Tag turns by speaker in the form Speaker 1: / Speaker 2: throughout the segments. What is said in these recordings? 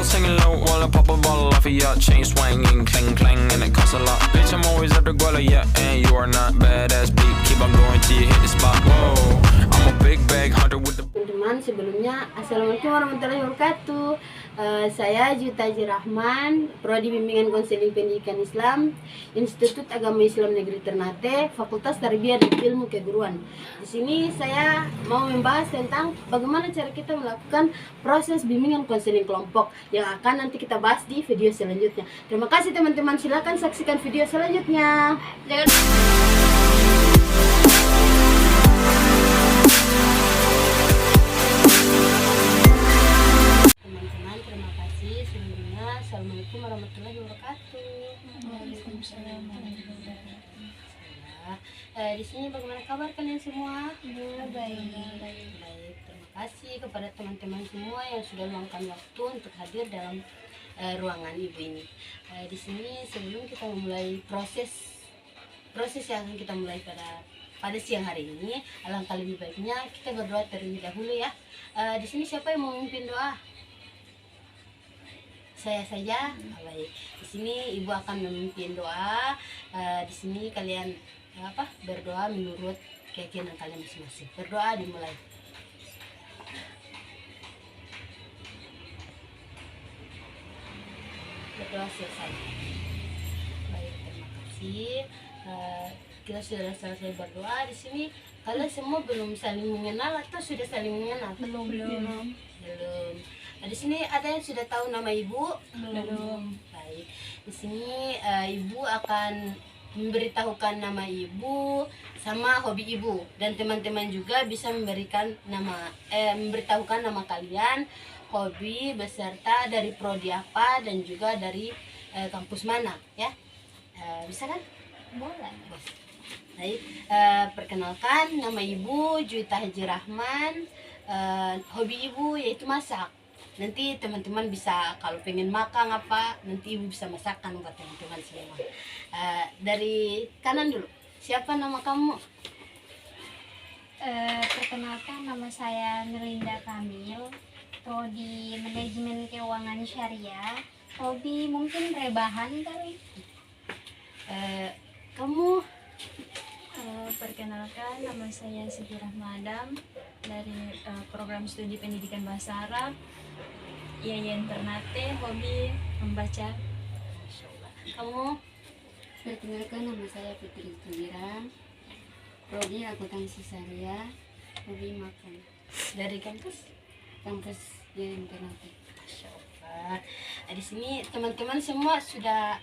Speaker 1: singing low while I pop a bottle off of your chain swinging, clang clang, and it costs a lot. Bitch, I'm always at the guala, yeah, and you are not badass beat. Keep on going till you hit the spot. Whoa, I'm a big bag hunter with the.
Speaker 2: Teman-teman, sebelumnya Assalamualaikum warahmatullahi wabarakatuh. Saya Juta Haji Rahman, Prodi Bimbingan Konseling Pendidikan Islam, Institut Agama Islam Negeri Ternate, Fakultas Tarbiyah dan Ilmu Keguruan. Di sini saya mau membahas tentang bagaimana cara kita melakukan proses bimbingan konseling kelompok yang akan nanti kita bahas di video selanjutnya. Terima kasih teman-teman, silakan saksikan video selanjutnya. Jangan Assalamualaikum warahmatullahi wabarakatuh.
Speaker 3: Waalaikumsalam warahmatullahi wabarakatuh.
Speaker 2: Di sini bagaimana kabar kalian semua?
Speaker 3: Baik.
Speaker 2: Terima kasih kepada teman-teman semua yang sudah meluangkan waktu untuk hadir dalam ruangan ibu ini. Di sini sebelum kita memulai proses yang akan kita mulai pada siang hari ini, alangkah lebih baiknya kita berdoa terlebih dahulu ya. Di sini siapa yang mau memimpin doa? Saya saja. Baik. Di sini ibu akan memimpin doa. Di sini kalian berdoa menurut keyakinan kalian masing-masing. Berdoa dimulai. Berdoa selesai. Baik, terima kasih. Kita sudah selesai berdoa. Di sini kalian semua belum saling mengenal atau sudah saling mengenal?
Speaker 3: Belum.
Speaker 2: Di sini ada yang sudah tahu nama ibu?
Speaker 3: Belum.
Speaker 2: Baik. Di sini ibu akan memberitahukan nama ibu sama hobi ibu, dan teman-teman juga bisa memberitahukan nama kalian, hobi beserta dari prodi apa dan juga dari kampus mana ya. Bisa kan?
Speaker 3: Boleh.
Speaker 2: Baik. Perkenalkan, nama ibu Juta Haji Rahman. Hobi ibu yaitu masak. Nanti teman-teman bisa kalau pengen makan apa, nanti ibu bisa masakkan buat teman-teman semua. Dari kanan dulu, siapa nama kamu?
Speaker 3: Perkenalkan, nama saya Melinda Kamil, Prodi Manajemen Keuangan Syariah. Hobi mungkin rebahan kali.
Speaker 2: Kamu?
Speaker 3: Perkenalkan, nama saya Siti Rahmadam dari program studi pendidikan bahasa Arab IAIN Ternate. Hobi membaca.
Speaker 2: Kamu?
Speaker 4: Perkenalkan, nama saya Fitri Tumiran, Prodi Akuntansi Syariah, hobi makan.
Speaker 2: Dari kampus
Speaker 4: IAIN Ternate.
Speaker 2: Masya Allah. Di sini teman-teman semua sudah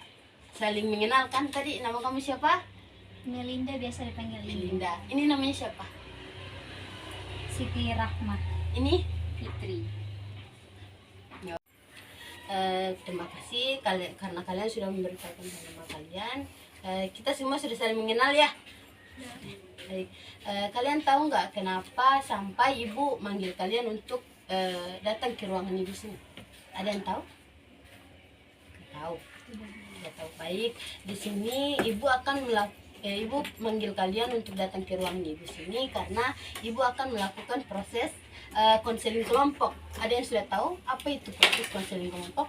Speaker 2: saling mengenal kan? Tadi nama kamu siapa?
Speaker 3: Melinda, biasa dipanggil
Speaker 2: Linda. Ini namanya siapa?
Speaker 3: Siti Rahmat.
Speaker 2: Ini?
Speaker 4: Fitri.
Speaker 2: Terima kasih karena kalian sudah memberitahukan nama kalian. Kita semua sudah saling mengenal ya. Baik. Kalian tahu nggak kenapa sampai ibu manggil kalian untuk datang ke ruangan ibu sini? Ada yang tahu? Tahu. Tidak tahu. Baik. Di sini ibu akan ibu manggil kalian untuk datang ke ruangan ibu sini karena ibu akan melakukan proses konseling kelompok. Ada yang sudah tahu apa itu proses konseling kelompok?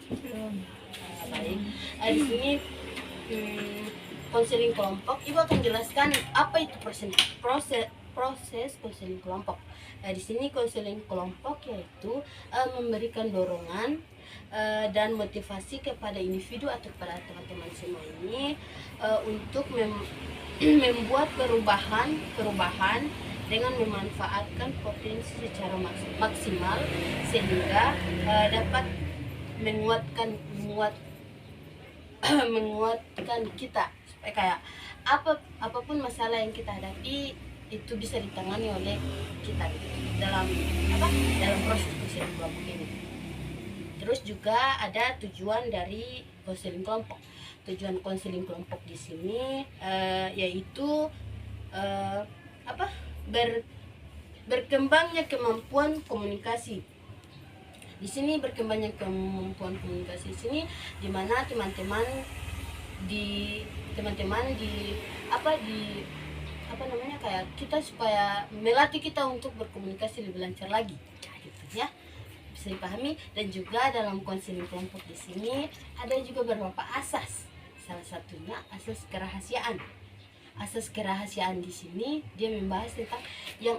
Speaker 3: Belum.
Speaker 2: Baik. Di sini konseling kelompok, ibu akan jelaskan apa itu proses konseling kelompok. Di sini konseling kelompok yaitu memberikan dorongan dan motivasi kepada individu atau kepada teman-teman semua ini untuk membuat perubahan dengan memanfaatkan potensi secara maksimal sehingga dapat menguatkan kita supaya kayak apapun masalah yang kita hadapi itu bisa ditangani oleh kita dalam proses konseling kelompok ini. Terus juga ada tujuan dari konseling kelompok. Tujuan konseling kelompok di sini yaitu berkembangnya kemampuan komunikasi. Di sini berkembangnya kemampuan komunikasi di sini di mana teman-teman kayak kita supaya melatih kita untuk berkomunikasi lebih lancar lagi gitu ya. bisa dipahami. Dan juga dalam konseling kelompok di sini ada juga beberapa asas. Salah satunya asas kerahasiaan. Asas kerahasiaan di sini dia membahas tentang yang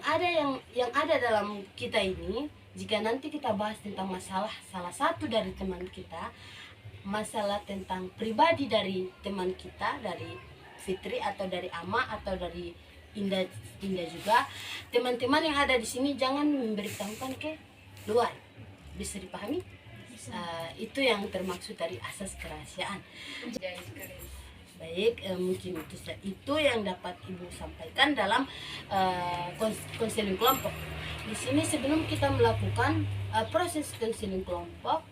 Speaker 2: ada dalam kita ini. Jika nanti kita bahas tentang masalah salah satu dari teman kita, masalah tentang pribadi dari teman kita, dari Fitri atau dari Ama atau dari Indah juga, teman-teman yang ada di sini jangan memberitahukan ke luar. Bisa dipahami? Itu yang termaksud dari asas kerahasiaan. Baik, mungkin itu yang dapat Ibu sampaikan dalam konseling kelompok. Di sini sebelum kita melakukan proses konseling kelompok,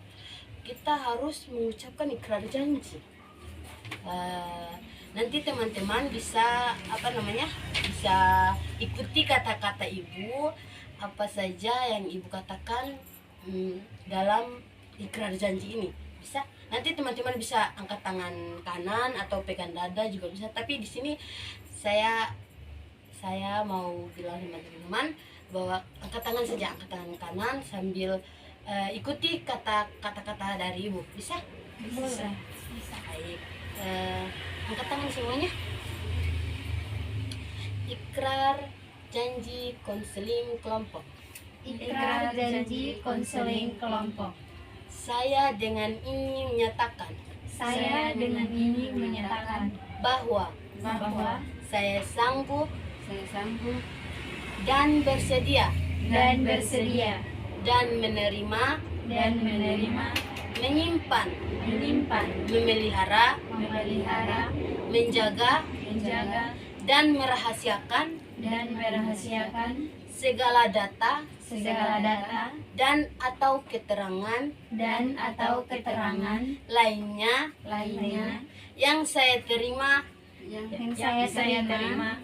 Speaker 2: kita harus mengucapkan ikrar janji. Nanti teman-teman bisa bisa ikuti kata-kata Ibu, apa saja yang Ibu katakan dalam ikrar janji ini. Bisa. Nanti teman-teman bisa angkat tangan kanan atau pegang dada juga bisa. Tapi di sini saya mau bilang sama teman-teman bahwa angkat tangan saja, angkat tangan kanan sambil ikuti kata-kata dari Ibu. Bisa?
Speaker 3: Bisa.
Speaker 2: Baik. Angkat tangan semuanya. Ikrar janji konseling kelompok.
Speaker 3: Ikrar janji konseling kelompok.
Speaker 2: Saya dengan ini menyatakan
Speaker 3: Saya dengan ini menyatakan
Speaker 2: bahwa
Speaker 3: bahwa
Speaker 2: saya sanggup
Speaker 4: Saya sanggup
Speaker 2: dan bersedia
Speaker 3: dan bersedia
Speaker 2: dan menerima, menyimpan, memelihara, menjaga, dan merahasiakan segala data dan atau keterangan lainnya yang saya terima
Speaker 4: yang
Speaker 3: saya terima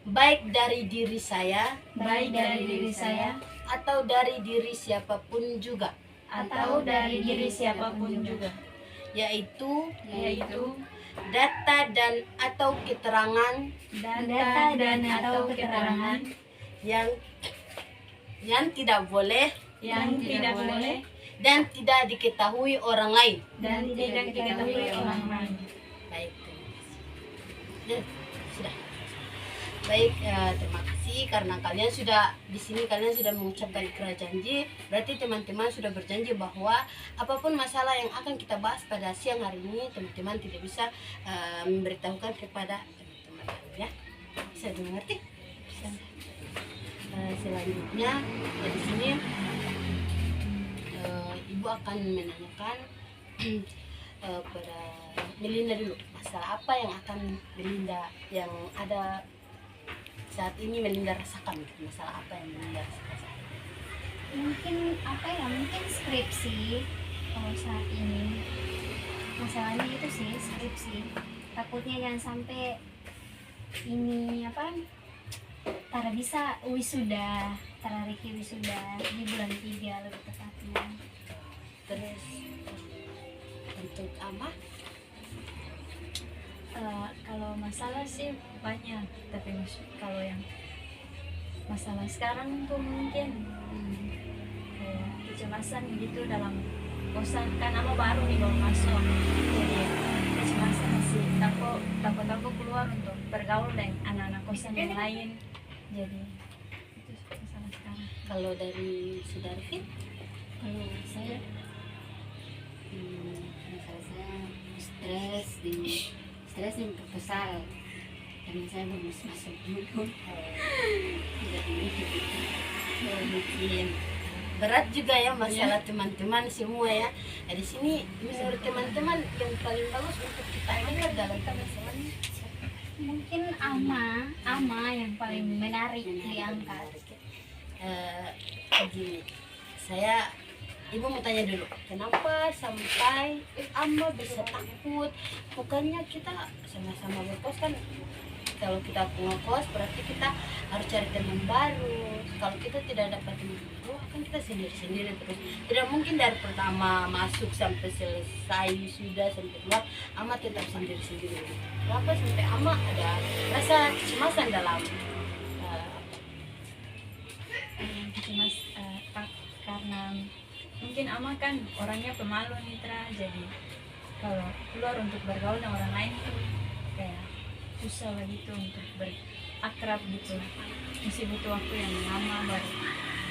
Speaker 2: baik dari diri saya atau dari diri siapapun juga, yaitu data dan atau keterangan yang tidak boleh dan tidak diketahui orang lain. Baik, terima kasih. Ya, sudah. Baik, terima kasih karena kalian sudah di sini, kalian sudah mengucapkan ikrar janji. Berarti teman-teman sudah berjanji bahwa apapun masalah yang akan kita bahas pada siang hari ini, teman-teman tidak bisa memberitahukan kepada teman-teman ya. Bisa dimengerti? Bisa. Selanjutnya di sini Ibu akan menanyakan pada Melinda dulu, masalah apa yang akan Melinda yang ada saat ini Melinda rasakan, masalah apa yang Melinda rasakan saat ini?
Speaker 5: Mungkin skripsi. Kalau saat ini masalahnya itu sih skripsi, takutnya jangan sampai ini Tara bisa wisuda, Tara Riki wisuda di bulan 3 lebih tepatnya.
Speaker 2: Terus untuk Ama?
Speaker 3: Kalau masalah sih banyak, tapi kalau yang masalah sekarang tuh mungkin kayak kecemasan gitu dalam kosan, kan Ama baru nih baru masuk, jadi kecemasan sih, takut aku keluar untuk bergaul dengan anak-anak kosan yang lain, jadi itu masalah sekarang.
Speaker 2: Kalau dari Sudarti?
Speaker 4: Kalau saya masalah saya stres yang terbesar karena saya belum masuk dulu.
Speaker 2: Mungkin berat juga ya masalah teman-teman semua ya. Nah, di sini menurut teman-teman yang paling bagus untuk kita angkat dalam masalah ini
Speaker 5: Mungkin ama yang paling menarik diangkat.
Speaker 2: Begini, Ibu mau tanya dulu, kenapa sampai Ama bisa takut? Bukannya kita sama-sama berkos kan? Kalau kita ngekos berarti kita harus cari teman baru. Kalau kita tidak dapat teman baru, kan kita sendiri-sendiri terus. Tidak mungkin dari pertama masuk sampai selesai sudah sampai keluar, Ama tetap sendiri-sendiri. Kenapa sampai Ama ada rasa kecemasan dalam
Speaker 3: Karena mungkin ama kan orangnya pemalu nih Tra, jadi kalau keluar untuk bergaul dengan orang lain tuh kayak susah begitu untuk berakrab gitu, masih butuh waktu yang lama baru.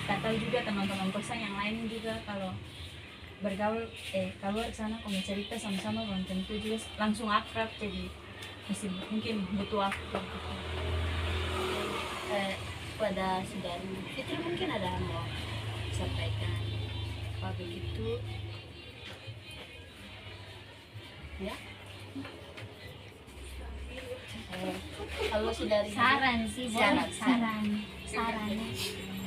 Speaker 3: Tak tahu juga teman-teman kosan yang lain juga kalau bergaul keluar ke sana kalau cerita sama-sama belum tentu juga langsung akrab, jadi masih mungkin butuh waktu gitu.
Speaker 2: Pada saudari Fitri mungkin ada mau sampaikan apa begitu ya? Kalau saudari
Speaker 5: Saran sih, boleh saran.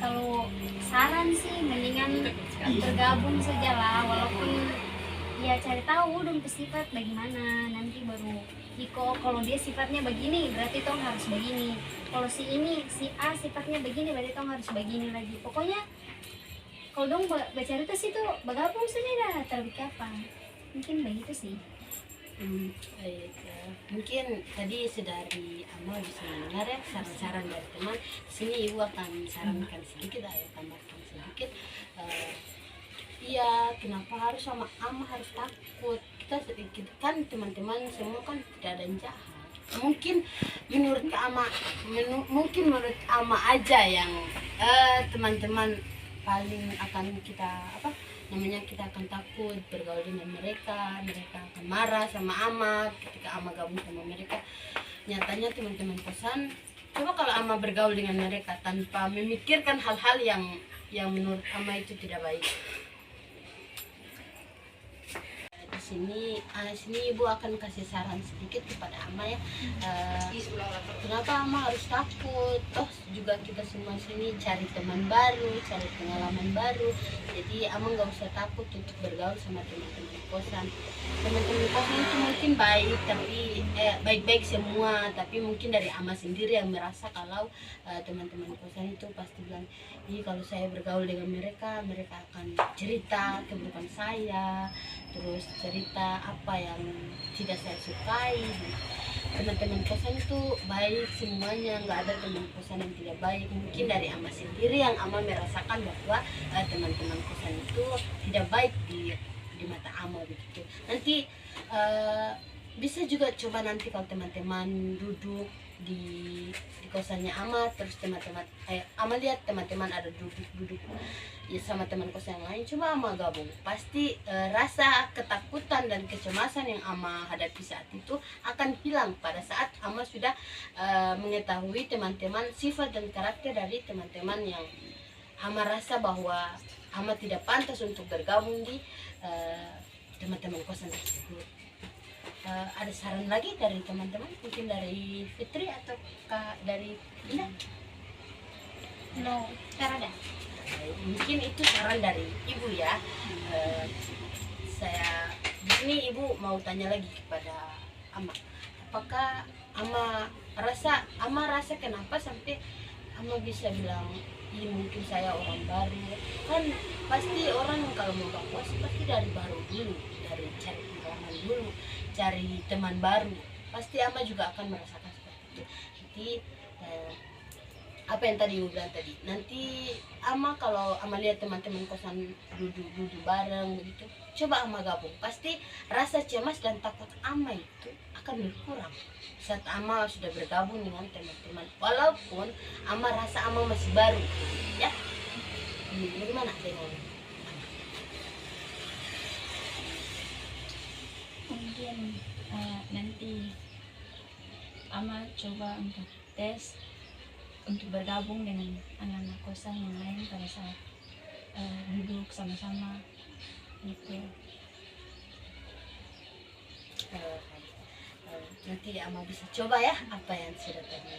Speaker 5: Kalau saran sih mendingan bergabung saja lah, walaupun ya cari tahu dong sifat bagaimana, nanti baru Iko kalau dia sifatnya begini berarti tong harus begini, kalau si A sifatnya begini berarti tong harus begini lagi. Pokoknya kalau dong bercerita sih tuh bergabung saja dah, terlebih apa mungkin begitu sih.
Speaker 2: Baik, mungkin tadi saudari Amal bisa mendengar ya saran-saran dari teman. Di sini ibu akan sarankan sedikit, ayo tambahkan sedikit. Iya, kenapa harus sama Ama harus takut? Kita kan teman-teman semua kan tidak ada yang jahat. Mungkin menurut Ama, mungkin menurut Ama aja yang teman-teman paling akan kita kita akan takut bergaul dengan mereka akan marah sama Ama ketika Ama gabung sama mereka. Nyatanya teman-teman kosan, coba kalau Ama bergaul dengan mereka tanpa memikirkan hal-hal yang menurut Ama itu tidak baik. Di sini ibu akan kasih saran sedikit kepada Ama ya. Kenapa Ama harus takut? Toh juga kita semua sini cari teman baru, cari pengalaman baru. Jadi Ama nggak usah takut untuk bergaul sama teman-teman kosan. Teman-teman kosan itu mungkin baik, tapi baik-baik semua. Tapi mungkin dari Ama sendiri yang merasa kalau teman-teman kosan itu pasti bilang, "Ih, kalau saya bergaul dengan mereka akan cerita keburukan saya, terus cerita apa yang tidak saya sukai." Teman-teman kosan itu baik semuanya, nggak ada teman kosan yang tidak baik. Mungkin dari Ama sendiri yang Ama merasakan bahwa teman-teman kosan itu tidak baik di mata Ama begitu. Nanti bisa juga coba nanti kalau teman-teman duduk di kosannya Ama, terus teman-teman Ama lihat teman-teman ada duduk ya sama teman kos yang lain, coba Ama gabung, pasti rasa ketakutan dan kecemasan yang Ama hadapi saat itu akan hilang pada saat Ama sudah mengetahui teman-teman, sifat dan karakter dari teman-teman yang Ama rasa bahwa Ama tidak pantas untuk bergabung di teman-teman kosan tersebut. Ada saran lagi dari teman-teman, mungkin dari Fitri atau dari Indah?
Speaker 5: No, ada.
Speaker 2: Mungkin itu saran dari ibu ya. Saya di sini ibu mau tanya lagi kepada Ama, apakah Ama rasa kenapa sampai Ama bisa bilang, "Ih, mungkin saya orang baru." Kan pasti orang kalau mau berpuasa pasti dari baru dulu, dari cari pengalaman dulu, cari teman baru. Pasti Ama juga akan merasakan seperti itu. Jadi apa yang tadi ibu bilang tadi, nanti Ama kalau Ama lihat teman-teman kosan duduk bareng begitu, coba Ama gabung, pasti rasa cemas dan takut Ama itu akan berkurang saat Ama sudah bergabung dengan teman-teman, walaupun Ama rasa Ama masih baru ya. Bagaimana dengan
Speaker 3: Mungkin nanti Ama coba untuk tes untuk bergabung dengan anak-anak kosan yang lain pada saat duduk sama-sama gitu.
Speaker 2: Nanti Ama bisa coba ya apa yang sudah tadi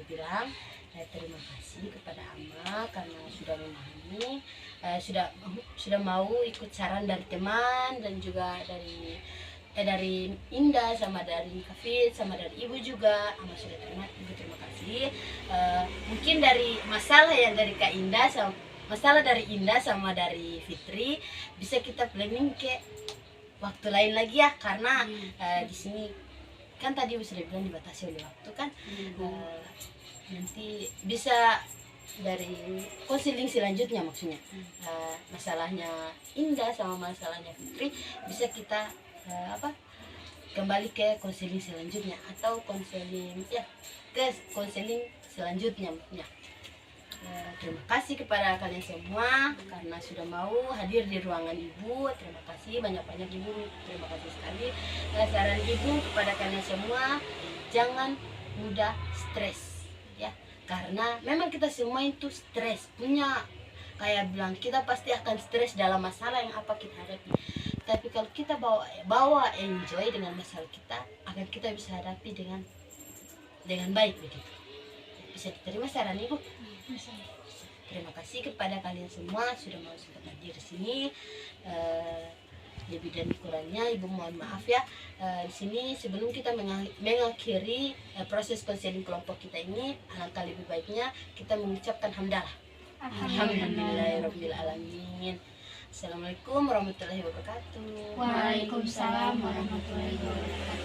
Speaker 2: bilang. Terima kasih kepada Ama karena sudah memahami, sudah mau ikut saran dari teman dan juga dari Indah sama dari Kafit sama dari ibu juga. Ama sudah terima, ibu terima kasih. Mungkin dari masalah yang dari Kak Indah sama masalah dari Indah sama dari Fitri bisa kita planning ke waktu lain lagi ya, karena di sini kan tadi sudah bilang dibatasi oleh waktu kan. Nanti bisa dari konseling selanjutnya maksudnya. Masalahnya Indah sama masalahnya Fitri bisa kita kembali ke konseling selanjutnya atau konseling ke konseling selanjutnya maksudnya. Terima kasih kepada kalian semua karena sudah mau hadir di ruangan Ibu. Terima kasih banyak-banyak Ibu, terima kasih sekali. Saran Ibu kepada kalian semua, jangan mudah stres ya, karena memang kita semua itu stres, punya kayak bilang kita pasti akan stres dalam masalah yang apa kita hadapi. Tapi kalau kita bawa enjoy dengan masalah kita, akan kita bisa hadapi dengan baik begitu. Bisa diterima saran Ibu? Terima kasih kepada kalian semua sudah mau sempat hadir di sini. Lebih dan kurangnya Ibu mohon maaf ya. Di sini sebelum kita mengakhiri proses konseling kelompok kita ini, alangkah lebih baiknya kita mengucapkan hamdalah. Alhamdulillahirabbil alamin. Assalamualaikum warahmatullahi wabarakatuh.
Speaker 5: Waalaikumsalam warahmatullahi wabarakatuh.